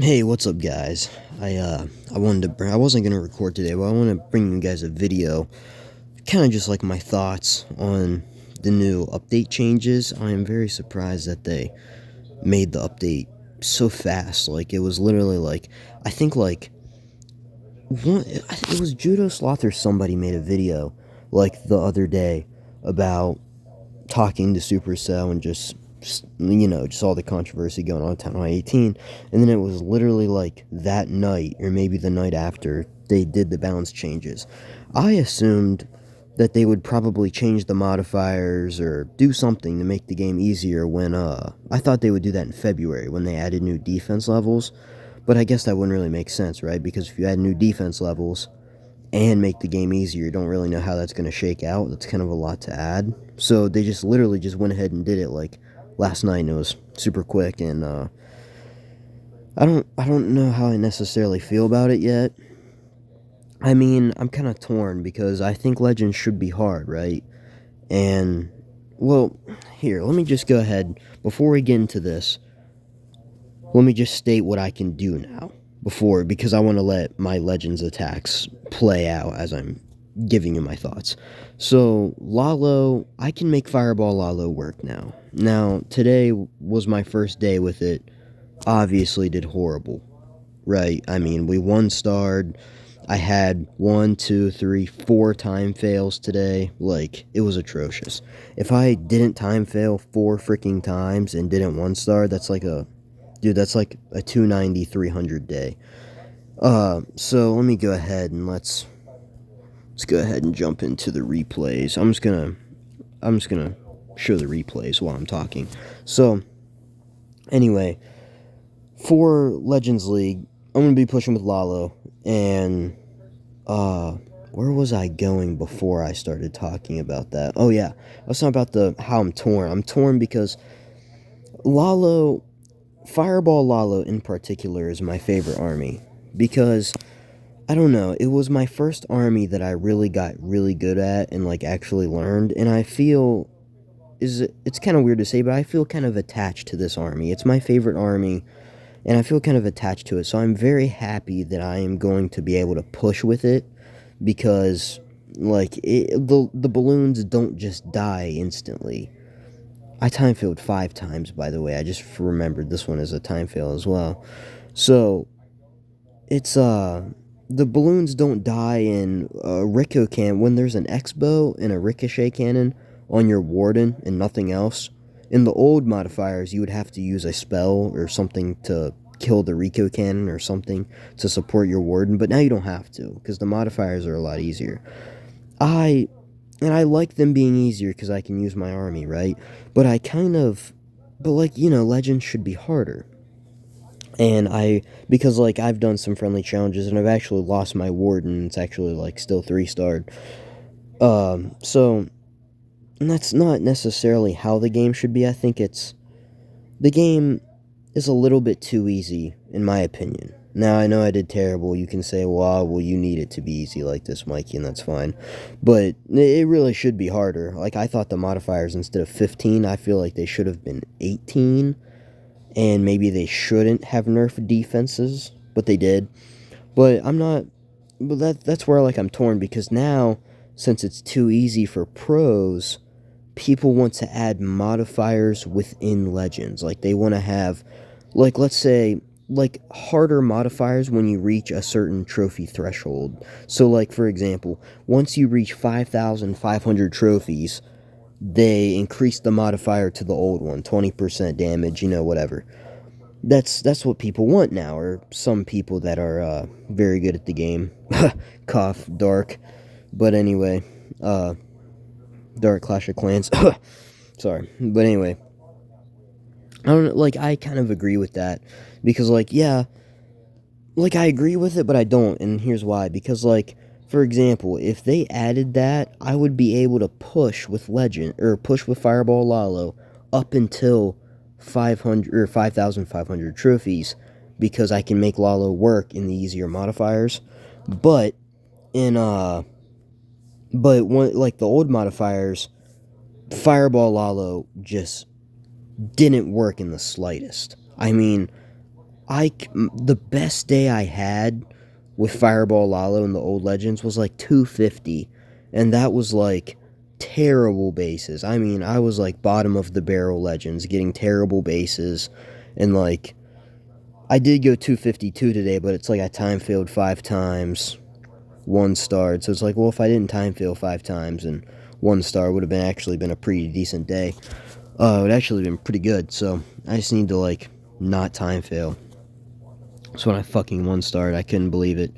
Hey, what's up, guys? I wasn't gonna record today, but I want to bring you guys a video, kind of just like my thoughts on the new update changes. I am very surprised that they made the update so fast. Like it was literally like I think like it was Judo Sloth or somebody made a video like the other day about talking to Supercell and just all the controversy going on with Town Hall 18. And then it was literally like that night, or maybe the night after, they did the balance changes. I assumed that they would probably change the modifiers or do something to make the game easier when, I thought they would do that in February when they added new defense levels. But I guess that wouldn't really make sense, right? Because if you add new defense levels, and make the game easier. You don't really know how that's going to shake out. That's kind of a lot to add. So they just literally just went ahead and did it like last night, and it was super quick. And I don't know how I necessarily feel about it yet. I mean, I'm kind of torn because I think Legends should be hard, right? And well, here, let me just go ahead before we get into this. Let me just state what I can do now because I want to let my Legends attacks play out as I'm giving you my thoughts. So, Lalo, I can make Fireball Lalo work now. Now, today was my first day with it. Obviously, did horrible, right? I mean, we one starred. I had 4 time fails today. Like, it was atrocious. If I didn't time fail 4 freaking times and didn't one star, that's like a 290, 300 day. So let me go ahead and let's go ahead and jump into the replays. I'm just gonna show the replays while I'm talking. So anyway, for Legends League, I'm gonna be pushing with Lalo, and where was I going before I started talking about that? Oh yeah, I was talking about how I'm torn. I'm torn because Lalo, Fireball Lalo in particular, is my favorite army because I don't know, it was my first army that I really got really good at and like actually learned, and I feel it's kind of weird to say, but I feel kind of attached to this army. It's my favorite army, and I feel kind of attached to it. So I'm very happy that I am going to be able to push with it because the balloons don't just die instantly. I time failed 5 times, by the way. I just remembered this one is a time fail as well. So it's the balloons don't die in Rico can when there's an X-bow and a ricochet cannon on your warden and nothing else. In the old modifiers, you would have to use a spell or something to kill the Rico cannon or something to support your warden, but now you don't have to because the modifiers are a lot easier. I I like them being easier because I can use my army, right? But Legends should be harder. And because like I've done some friendly challenges and I've actually lost my warden. It's actually like still 3-starred. So and that's not necessarily how the game should be. I think the game is a little bit too easy, in my opinion. Now, I know I did terrible. You can say, well, you need it to be easy like this, Mikey, and that's fine. But it really should be harder. Like, I thought the modifiers, instead of 15, I feel like they should have been 18. And maybe they shouldn't have nerfed defenses, but they did. But I'm not... But that's where, like, I'm torn, because now, since it's too easy for pros, people want to add modifiers within Legends. Like, they want to have, like, let's say, like, harder modifiers when you reach a certain trophy threshold. So, like, for example, once you reach 5,500 trophies, they increase the modifier to the old one, 20% damage, whatever. That's what people want now, or some people that are very good at the game. Cough, dark. But anyway, Dark Clash of Clans. Sorry. But anyway, I don't know, like, I kind of agree with that. Because, like, yeah, like, I agree with it, but I don't. And here's why. Because, like, for example, if they added that, I would be able to push with push with Fireball Lalo up until 500 or 5,500 trophies. Because I can make Lalo work in the easier modifiers. But, in, like, the old modifiers, Fireball Lalo just didn't work in the slightest. I mean, the best day I had with Fireball Lalo in the old Legends was like 250, and that was like terrible bases. I mean, I was like bottom of the barrel Legends, getting terrible bases, and like I did go 252 today, but it's like I time failed 5 times, 1 starred. So it's like, well, if I didn't time fail 5 times and 1 star would have been actually been a pretty decent day. It would actually been pretty good. So I just need to like not time fail. So when I fucking 1 starred, I couldn't believe it.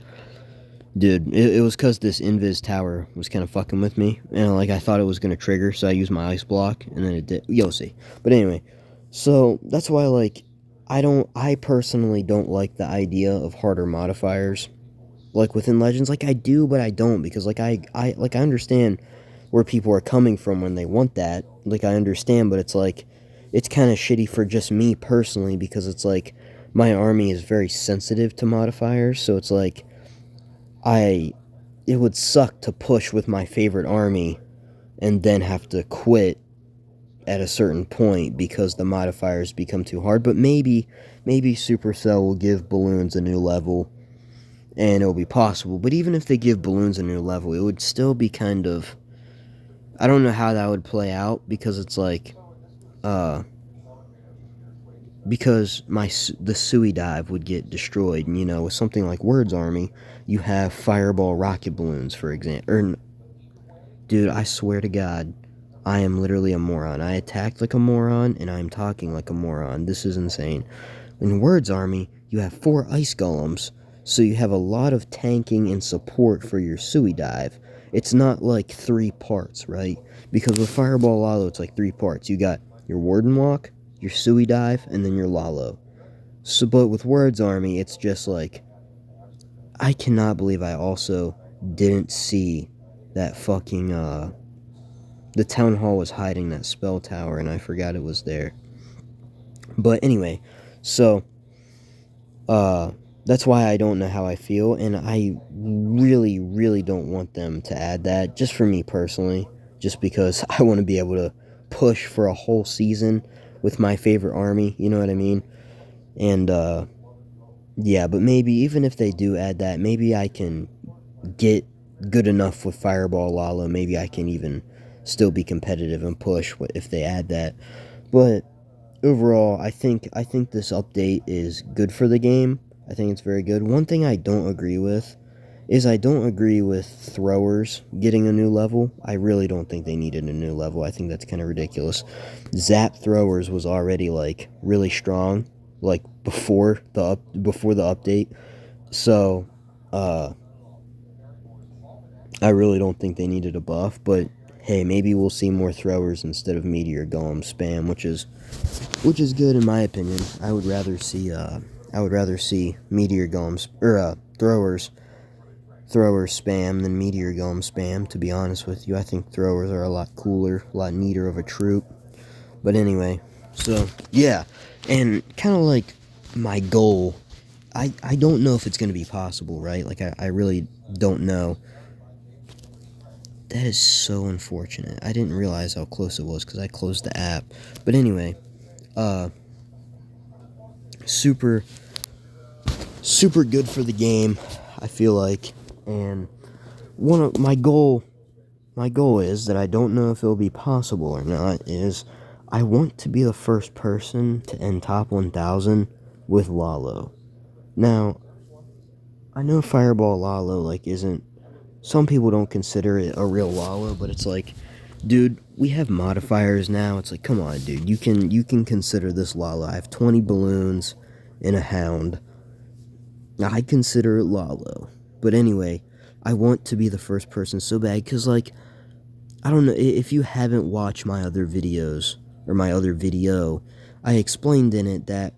Dude, it was because this Invis tower was kind of fucking with me. And like I thought it was going to trigger, so I used my ice block, and then it did. You'll see. But anyway, so that's why like I personally don't like the idea of harder modifiers. Like within Legends, like I do, but I don't, because like I understand where people are coming from when they want that. Like I understand, but it's like it's kind of shitty for just me personally, because it's like my army is very sensitive to modifiers, so it's like it would suck to push with my favorite army and then have to quit at a certain point because the modifiers become too hard. But maybe Supercell will give balloons a new level and it'll be possible. But even if they give balloons a new level, it would still be kind of, I don't know how that would play out, because it's like because the Sui dive would get destroyed. And, you know, with something like Word's Army, you have fireball rocket balloons, for example. Dude, I swear to God, I am literally a moron. I attacked like a moron, and I'm talking like a moron. This is insane. In Word's Army, you have 4 ice golems, so you have a lot of tanking and support for your Sui dive. It's not like 3 parts, right? Because with Fireball Lalo, it's like 3 parts. You got your Warden Walk, your Sui dive, and then your Lalo. So, but with Word's Army, it's just like, I cannot believe I also didn't see that fucking, the town hall was hiding that spell tower, and I forgot it was there. But anyway, so, that's why I don't know how I feel, and I really, really don't want them to add that, just for me personally, just because I want to be able to push for a whole season with my favorite army, you know what I mean? And, yeah, but maybe even if they do add that, maybe I can get good enough with Fireball Lalo, maybe I can even still be competitive and push if they add that. But overall, I think this update is good for the game. I think it's very good. One thing I don't agree with is I don't agree with throwers getting a new level. I really don't think they needed a new level. I think that's kind of ridiculous. Zap throwers was already like really strong, like before the update. So, I really don't think they needed a buff, but hey, maybe we'll see more throwers instead of meteor golem spam, which is good in my opinion. I would rather see meteor golems or throwers spam than meteor golem spam, to be honest with you. I think throwers are a lot cooler, a lot neater of a troop. But anyway, so yeah, and kind of like my goal, I don't know if it's going to be possible, right? Like I really don't know. That is so unfortunate. I didn't realize how close it was because I closed the app. But anyway, super good for the game, I feel like. And one of my goal is that I don't know if it'll be possible or not, is I want to be the first person to end top 1000 with Lalo. Now, I know Fireball Lalo like isn't, some people don't consider it a real Lalo, but it's like, dude, we have modifiers now. It's like, come on, dude, you can consider this Lalo. I have 20 balloons and a hound. I consider it Lalo. But anyway, I want to be the first person so bad, because like, I don't know, if you haven't watched my other videos, or my other video, I explained in it that,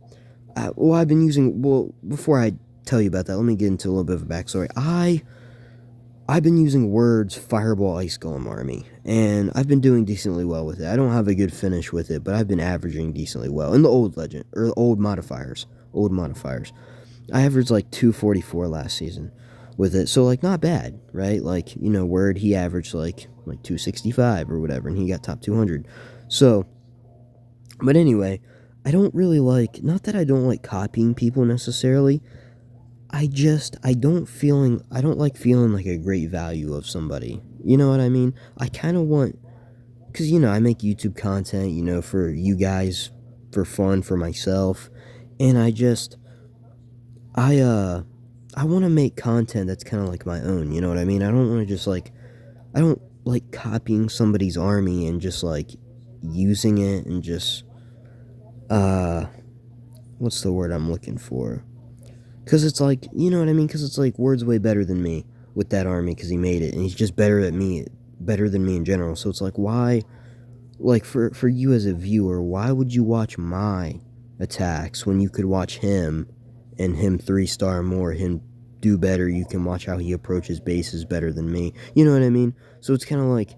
I've been using, before I tell you about that, let me get into a little bit of a backstory. I've been using Word's Fireball Ice Golem army, and I've been doing decently well with it. I don't have a good finish with it, but I've been averaging decently well in the old legend, or old modifiers. I averaged like 244 last season with it, so like not bad, right? Like, you know, Word, he averaged like 265 or whatever, and he got top 200. So, but anyway, I don't really like, not that I don't like copying people necessarily. I don't like feeling like a great value of somebody. You know what I mean? I kind of want, because, I make YouTube content, for you guys, for fun, for myself. And I want to make content that's kind of like my own. You know what I mean? I don't want to just like, I don't like copying somebody's army and just like using it and just, uh, what's the word I'm looking for? Because it's like, you know what I mean? Because it's like, Word's way better than me with that army because he made it. And he's just better than me in general. So it's like, why, like, for you as a viewer, why would you watch my attacks when you could watch him and him 3-star more, him do better? You can watch how he approaches bases better than me. You know what I mean? So it's kind of like,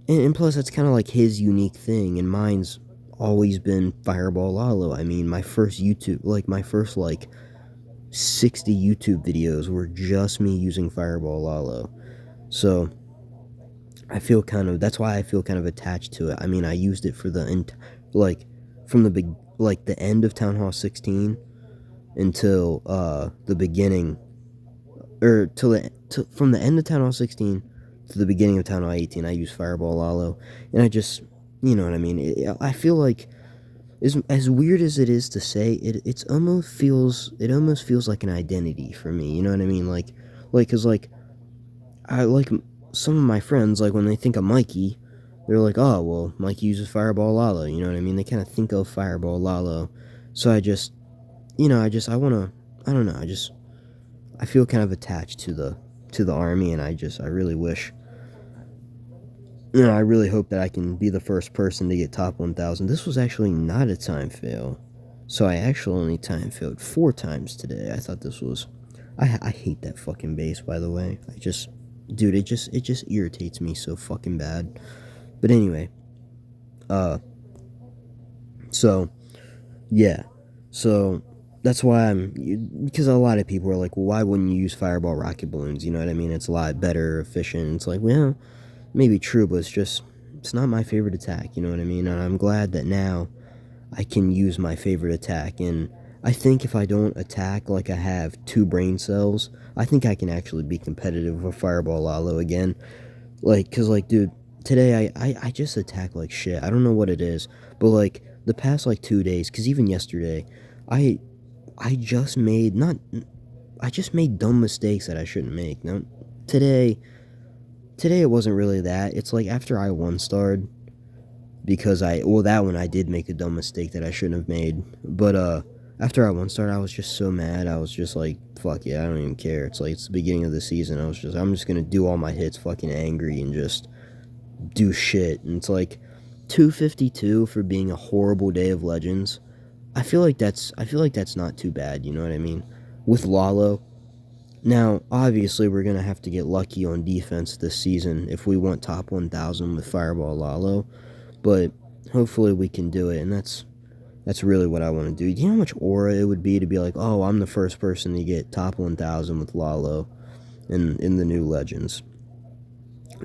and plus, that's kind of like his unique thing. And mine's always been Fireball Lalo. I mean, my first 60 YouTube videos were just me using Fireball Lalo. So that's why I feel kind of attached to it. I mean, I used it for like from the end of Town Hall 16 until the beginning, or from the end of Town Hall 16 to the beginning of Town Hall 18. I used Fireball Lalo, and I just, you know what I mean. I feel like, as weird as it is to say, it almost feels like an identity for me. You know what I mean? Cause I like some of my friends, like when they think of Mikey, they're like, oh well, Mikey uses Fireball Lalo. You know what I mean? They kind of think of Fireball Lalo. So I just, I wanna, I don't know. I feel kind of attached to the army, and I really wish. I really hope that I can be the first person to get top 1,000. This was actually not a time fail. So I actually only time failed 4 times today. I thought this was... I hate that fucking base, by the way. Dude, it just irritates me so fucking bad. But anyway. So, yeah. So, that's why because a lot of people are like, well, why wouldn't you use Fireball Rocket Balloons? You know what I mean? It's a lot better, efficient. It's like, well... maybe true, but it's not my favorite attack, you know what I mean? And I'm glad that now I can use my favorite attack, and I think if I don't attack like I have 2 brain cells, I think I can actually be competitive with Fireball Lalo again. Like, cause like, dude, today I just attack like shit. I don't know what it is, but like, the past like 2 days, cause even yesterday, I just made, I just made dumb mistakes that I shouldn't make. Now, today it wasn't really that. It's like after I 1-starred, because that one I did make a dumb mistake that I shouldn't have made. But after I 1-starred, I was just so mad. I was just like, fuck yeah, I don't even care. It's like, it's the beginning of the season. I'm just gonna do all my hits fucking angry and just do shit. And it's like 252 for being a horrible day of Legends. I feel like that's not too bad, you know what I mean? With Lalo, now, obviously, we're going to have to get lucky on defense this season if we want top 1,000 with Fireball Lalo, but hopefully we can do it, and that's really what I want to do. Do you know how much aura it would be to be like, oh, I'm the first person to get top 1,000 with Lalo in the new Legends?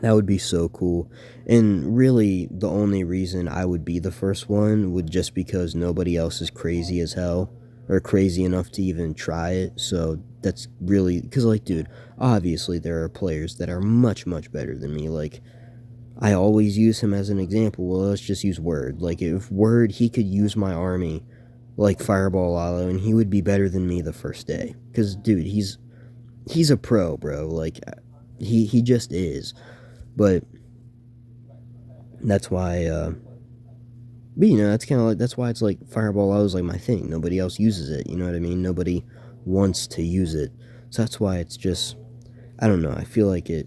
That would be so cool. And really, the only reason I would be the first one would just because nobody else is crazy as hell, or crazy enough to even try it. So that's really, because like, dude, obviously there are players that are much, much better than me. Like, I always use him as an example. Well, let's just use Word. Like, if Word, he could use my army like Fireball Lalo, and he would be better than me the first day. Because, dude, he's a pro, bro. Like, he just is. But that's why, but that's kind of like, that's why it's like Fireball Lalo is like my thing. Nobody else uses it, you know what I mean? Nobody wants to use it. So that's why it's just, I don't know, I feel like it,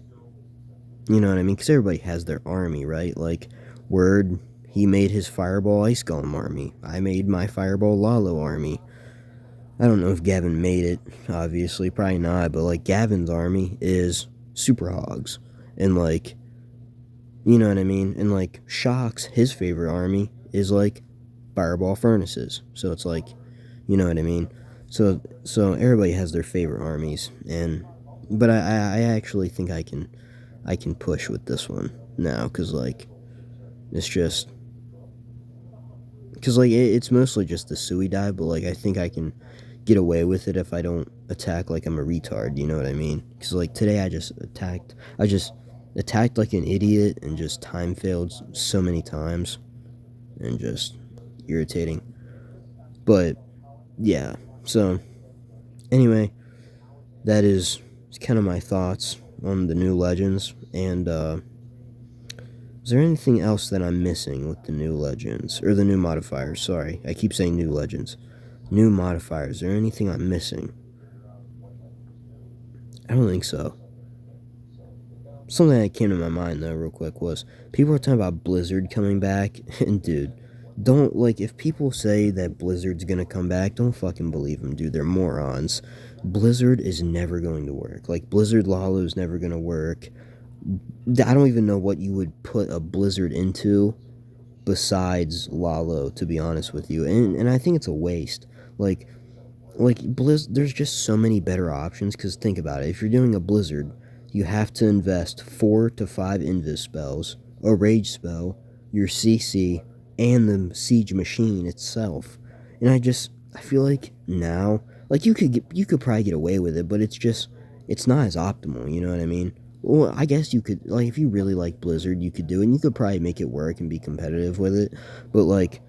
you know what I mean? Because everybody has their army, right? Like, Word, he made his Fireball Ice Golem army. I made my Fireball Lalo army. I don't know if Gavin made it, obviously, probably not, but like, Gavin's army is Super Hogs. And like, you know what I mean? And like, Shock's, his favorite army is like Fireball Furnaces. So it's like, you know what I mean? So everybody has their favorite armies, but I actually think I can push with this one now, because like, it's just, Because, like, it's mostly just the Sui dive, but, like, I think I can get away with it if I don't attack like I'm a retard, you know what I mean? Because, like, today I just attacked like an idiot and just time failed so many times and just irritating. But, yeah, so, anyway, that is kind of my thoughts on the new Legends, and, is there anything else that I'm missing with the new Legends? Or the new modifiers, sorry. I keep saying new Legends. New modifiers. Is there anything I'm missing? I don't think so. Something that came to my mind, though, real quick, was people were talking about Blizzard coming back. And, dude, don't, like, if people say that Blizzard's gonna come back, don't fucking believe them, dude. They're morons. Blizzard is never going to work. Like, Blizzard Lalo is never gonna work. I don't even know what you would put a Blizzard into besides Lalo, to be honest with you. And I think it's a waste. Like there's just so many better options, because think about it. If you're doing a Blizzard, you have to invest 4 to 5 Invis spells, a Rage spell, your CC, and the Siege Machine itself. And I feel like now, like, you could probably get away with it, but it's not as optimal, you know what I mean? Well, I guess you could, like, if you really like Blizzard, you could do it, and you could probably make it work and be competitive with it, but, like,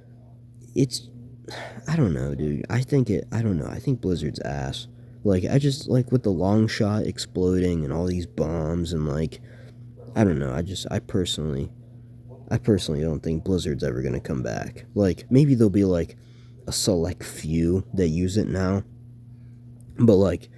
it's, I don't know, dude. I don't know. I think Blizzard's ass. Like, like, with the long shot exploding and all these bombs and, like, I don't know. I personally don't think Blizzard's ever gonna come back. Like, maybe there'll be, like, a select few that use it now, but, like,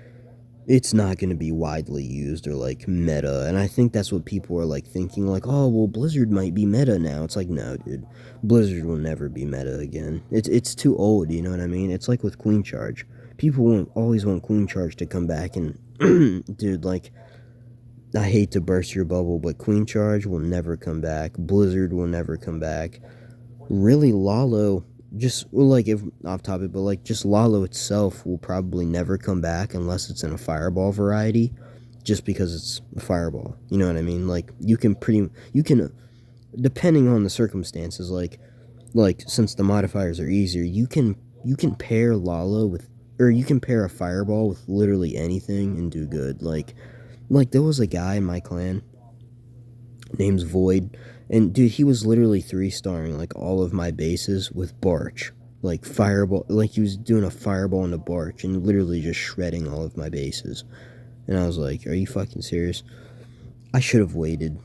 it's not going to be widely used or, like, meta. And I think that's what people are, like, thinking, like, oh, well, Blizzard might be meta now. It's like, no, dude. Blizzard will never be meta again. It's too old, you know what I mean? It's like with Queen Charge. People always want Queen Charge to come back, and, dude, like, I hate to burst your bubble, but Queen Charge will never come back. Blizzard will never come back. Really, Lalo, just, well, like, if off topic, but, like, just Lalo itself will probably never come back unless it's in a fireball variety, just because it's a fireball, you know what I mean? Like, you can depending on the circumstances, like since the modifiers are easier, you can pair Lalo with, or you can pair a fireball with literally anything and do good. Like there was a guy in my clan named Void, and, dude, he was literally 3-starring, like, all of my bases with Barch. Like, fireball, like, he was doing a fireball into Barch and literally just shredding all of my bases. And I was like, are you fucking serious? I should have waited.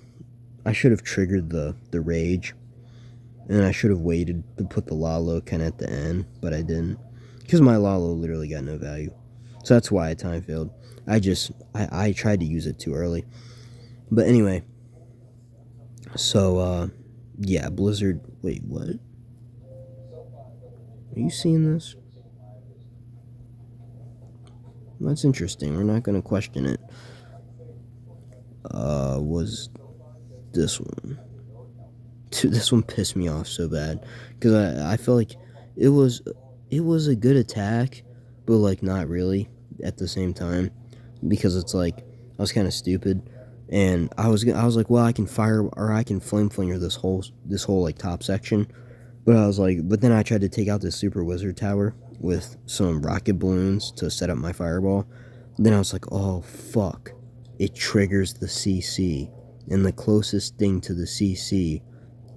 I should have triggered the Rage, and I should have waited to put the Lalo kind of at the end, but I didn't, because my Lalo literally got no value. So that's why I time failed. I tried to use it too early. But anyway, so, yeah, Blizzard, wait, what? Are you seeing this? That's interesting. We're not going to question it. Was this one? Dude, this one pissed me off so bad, because I felt like it was a good attack, but, like, not really at the same time, because it's like, I was kind of stupid. And I was like, well, I can fire, or I can flame flinger this whole like top section, but I was like, but then I tried to take out this super wizard tower with some rocket balloons to set up my fireball. And then I was like, oh fuck, it triggers the CC, and the closest thing to the CC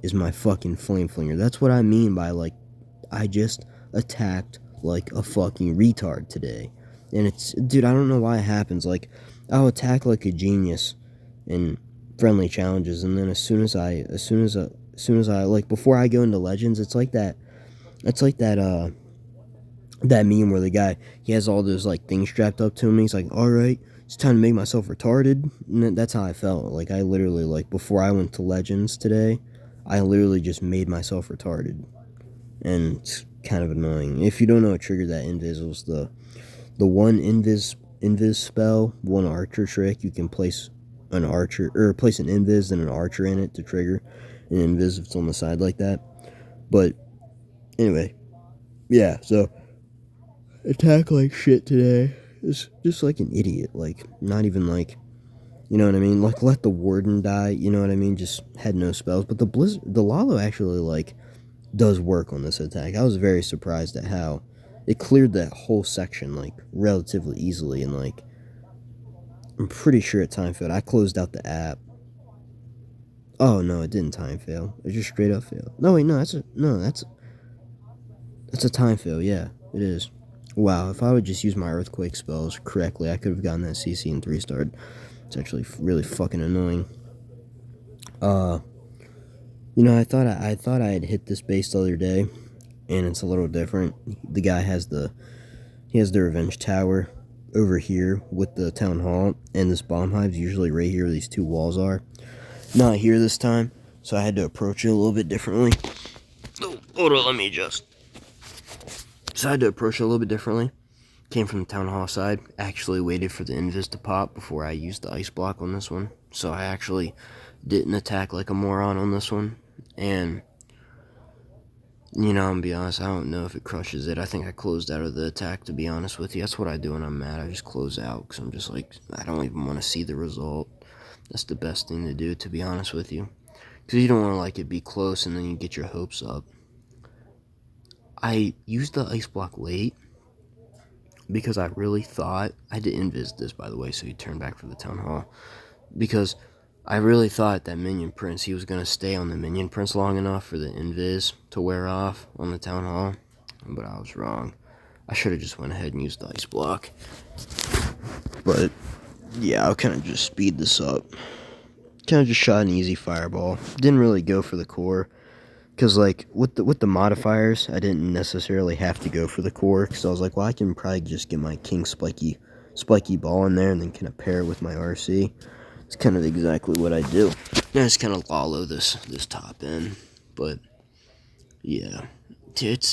is my fucking flame flinger. That's what I mean by, like, I just attacked like a fucking retard today. And it's, dude, I don't know why it happens. Like, I'll attack like a genius in friendly challenges, and then as soon as I like, before I go into Legends, it's like that that meme where the guy, he has all those, like, things strapped up to him, and he's like, alright, it's time to make myself retarded. And that's how I felt. Like, I literally, like, before I went to Legends today, I literally just made myself retarded, and it's kind of annoying. If you don't know what triggered that invis, was the one invis spell, one archer trick. You can place an archer, or place an invis and an archer in it to trigger an invis if it's on the side like that. But anyway, yeah, so attack like shit today. It's just like an idiot. Like, not even, like, you know what I mean? Like, let the warden die, you know what I mean? Just had no spells. But the Lalo actually, like, does work on this attack. I was very surprised at how it cleared that whole section, like, relatively easily, and, like, I'm pretty sure it time failed. I closed out the app. Oh, no, it didn't time fail. It just straight up failed. No, wait, no, that's a time fail, yeah, it is. Wow, if I would just use my Earthquake spells correctly, I could have gotten that CC and 3-starred. It's actually really fucking annoying. I thought I had hit this base the other day, and it's a little different. The guy has the revenge tower over here with the town hall, and this bomb hive's usually right here where these two walls are. Not here this time, so I had to approach it a little bit differently. Oh, hold on, let me adjust. So I had to approach it a little bit differently. Came from the town hall side. Actually waited for the invis to pop before I used the ice block on this one. So I actually didn't attack like a moron on this one. And, I'm gonna be honest, I don't know if it crushes it. I think I closed out of the attack, to be honest with you. That's what I do when I'm mad. I just close out, because I'm just like, I don't even want to see the result. That's the best thing to do, to be honest with you. Because you don't want to, like, it be close and then you get your hopes up. I used the ice block late, because I really thought, I did invis this, by the way, so you turn back for the town hall, because I really thought that Minion Prince, he was going to stay on the Minion Prince long enough for the invis to wear off on the town hall, but I was wrong. I should have just went ahead and used the ice block, but yeah, I'll kind of just speed this up. Kind of just shot an easy fireball. Didn't really go for the core, because, like, with the modifiers, I didn't necessarily have to go for the core, because I was like, well, I can probably just get my King Spiky ball in there, and then kind of pair it with my RC. It's kind of exactly what I do. And I just kind of wallow this top end, but, yeah. Dude,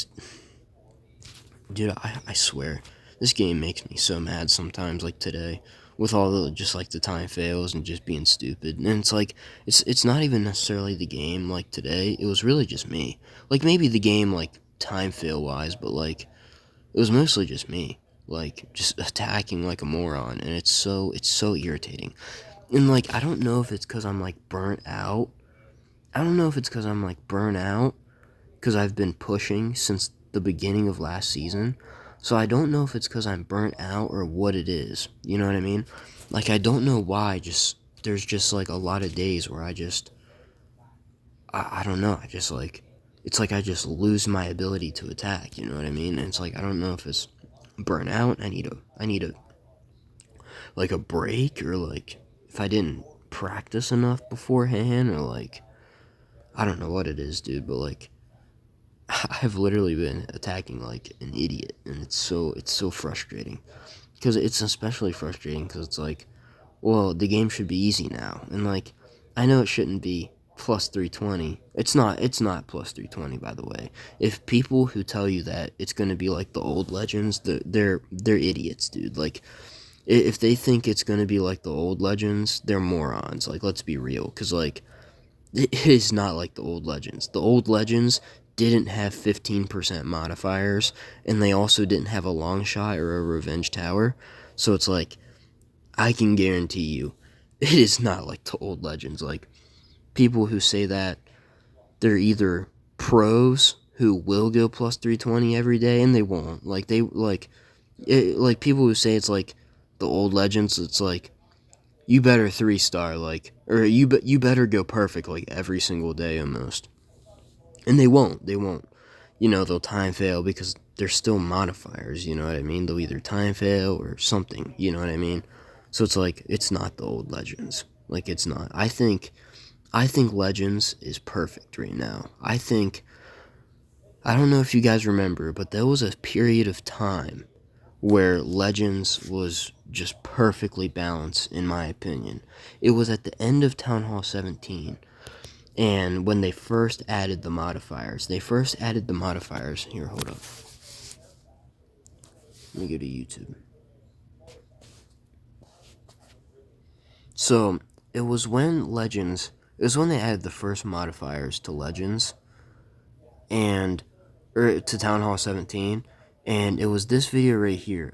I swear, this game makes me so mad sometimes, like today, with all the, just, like, the time fails and just being stupid. And it's like, it's not even necessarily the game, like, today. It was really just me. Like, maybe the game, like, time fail wise, but, like, it was mostly just me, like, just attacking like a moron. And it's so irritating. And, like, I don't know if it's because I'm, like, burnt out. Because I've been pushing since the beginning of last season. So I don't know if it's because I'm burnt out or what it is. You know what I mean? Like, I don't know why. There's just, like, a lot of days where I don't know. It's like I just lose my ability to attack. You know what I mean? And it's like, I don't know if it's burnt out. I need a like, a break, or, like, if I didn't practice enough beforehand, or, like, I don't know what it is, dude, but, like, I've literally been attacking like an idiot, and it's so frustrating. Because it's especially frustrating because it's like, well, the game should be easy now, and, like, I know it shouldn't be plus 320. It's not plus 320, by the way. If people who tell you that it's gonna be like the old Legends, they're idiots, dude. Like, if they think it's gonna be like the old Legends, they're morons. Like, let's be real, because, like, it is not like the old Legends. The old Legends didn't have 15% modifiers, and they also didn't have a long shot or a revenge tower. So it's like, I can guarantee you, it is not like the old Legends. Like, people who say that, they're either pros who will go plus 320 every day, and they won't. Like, like, people who say it's like the old Legends, it's like, you better 3-star, like, or you better go perfect, like, every single day almost. And they won't. They'll time fail because there's still modifiers, you know what I mean? They'll either time fail or something, you know what I mean? So it's like, it's not the old Legends. Like, it's not. I think Legends is perfect right now. I don't know if you guys remember, but there was a period of time where Legends was just perfectly balanced, in my opinion. It was at the end of Town Hall 17, and when they first added the modifiers. Here, hold up. Let me go to YouTube. So, it was when they added the first modifiers to Legends, or to Town Hall 17, and it was this video right here.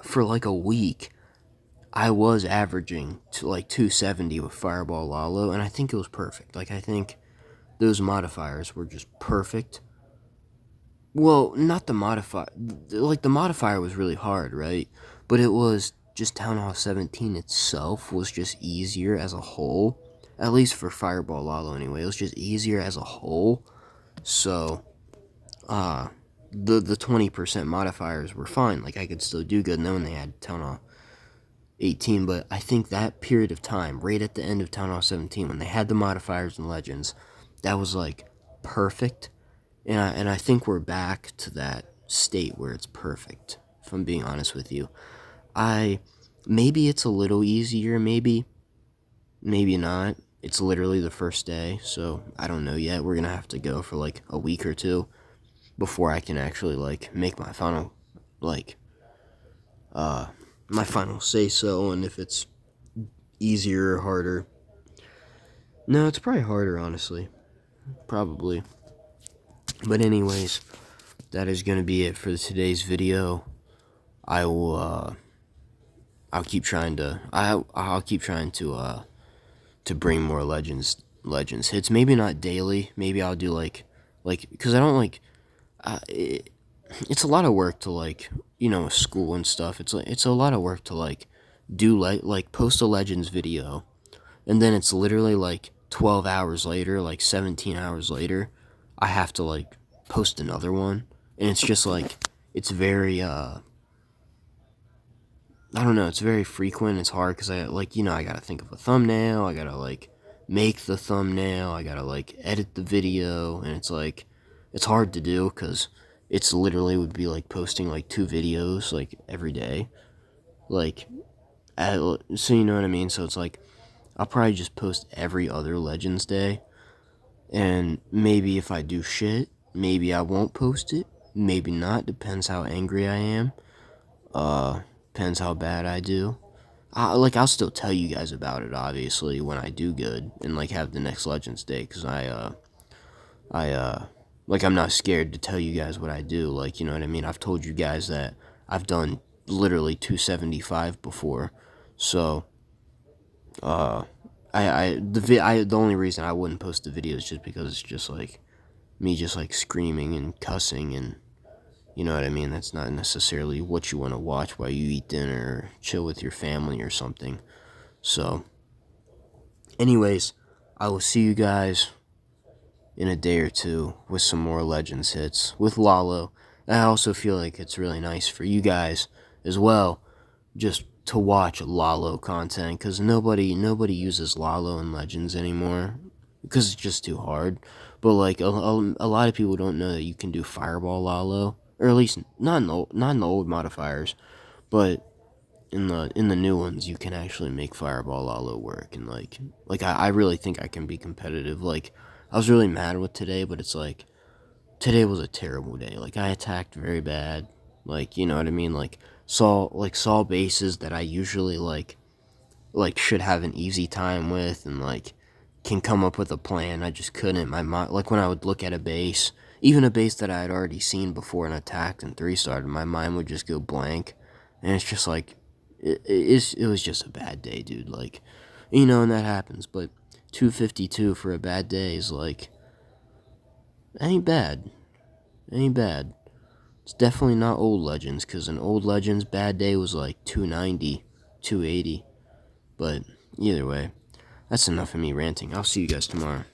For like a week, I was averaging to like 270 with Fireball Lalo, and I think it was perfect. Like, I think those modifiers were just perfect Well, not the modifier. Like, the modifier was really hard, right? But it was just Town Hall 17 itself was just easier as a whole. At least for Fireball Lalo, anyway. It was just easier as a whole. So, uh, the 20% modifiers were fine. Like, I could still do good. And then when they had Town Hall 18, but I think that period of time, right at the end of Town Hall 17, when they had the modifiers and legends, that was like perfect. And I think we're back to that state where it's perfect, if I'm being honest with you. I maybe it's a little easier, maybe not. It's literally the first day, so I don't know yet. We're gonna have to go for like a week or two before I can actually like make my final like my final say so, and if it's easier or harder. No, it's probably harder, honestly. Probably. But anyways, that is gonna be it for today's video. I will I'll keep trying to I'll keep trying to bring more legends hits. Maybe not daily. Maybe I'll do like because I don't like it's a lot of work to like school and stuff. It's a lot of work to like do like post a legends video, and then it's literally like 12 hours later, like 17 hours later, I have to like post another one, and it's just like it's very I don't know, it's very frequent. It's hard because I like I gotta think of a thumbnail, I gotta like make the thumbnail, I gotta like edit the video, and it's like it's hard to do because it's literally would be like posting like 2 videos like every day, like so you know what I mean. So it's like I'll probably just post every other Legends day, and maybe if I do shit, maybe I won't post it, maybe not. Depends how angry I am. Depends how bad I do. I'll still tell you guys about it, obviously, when I do good and like have the next Legends Day, because like I'm not scared to tell you guys what I do. Like, you know what I mean? I've told you guys that I've done literally 275 before, so the only reason I wouldn't post the video is just because it's just like me just like screaming and cussing, and you know what I mean? That's not necessarily what you want to watch while you eat dinner or chill with your family or something. So, anyways, I will see you guys in a day or two with some more Legends hits with Lalo. I also feel like it's really nice for you guys as well, just to watch Lalo content, because nobody uses Lalo in Legends anymore because it's just too hard. But like a lot of people don't know that you can do Fireball Lalo, or at least not in the old modifiers, but in the new ones you can actually make Fireball Lalo work. And like I really think I can be competitive. Like I was really mad with today, but it's like today was a terrible day. Like I attacked very bad. Like you know what I mean. Like saw bases that I usually like should have an easy time with, and like can come up with a plan. I just couldn't. My mind, like when I would look at a base, even a base that I had already seen before and attacked and 3-starred, my mind would just go blank, and it's just like it was just a bad day, dude. Like and that happens. But 252 for a bad day is like ain't bad. Ain't bad. It's definitely not old Legends, because in old Legends, bad day was like 290, 280. But either way, that's enough of me ranting. I'll see you guys tomorrow.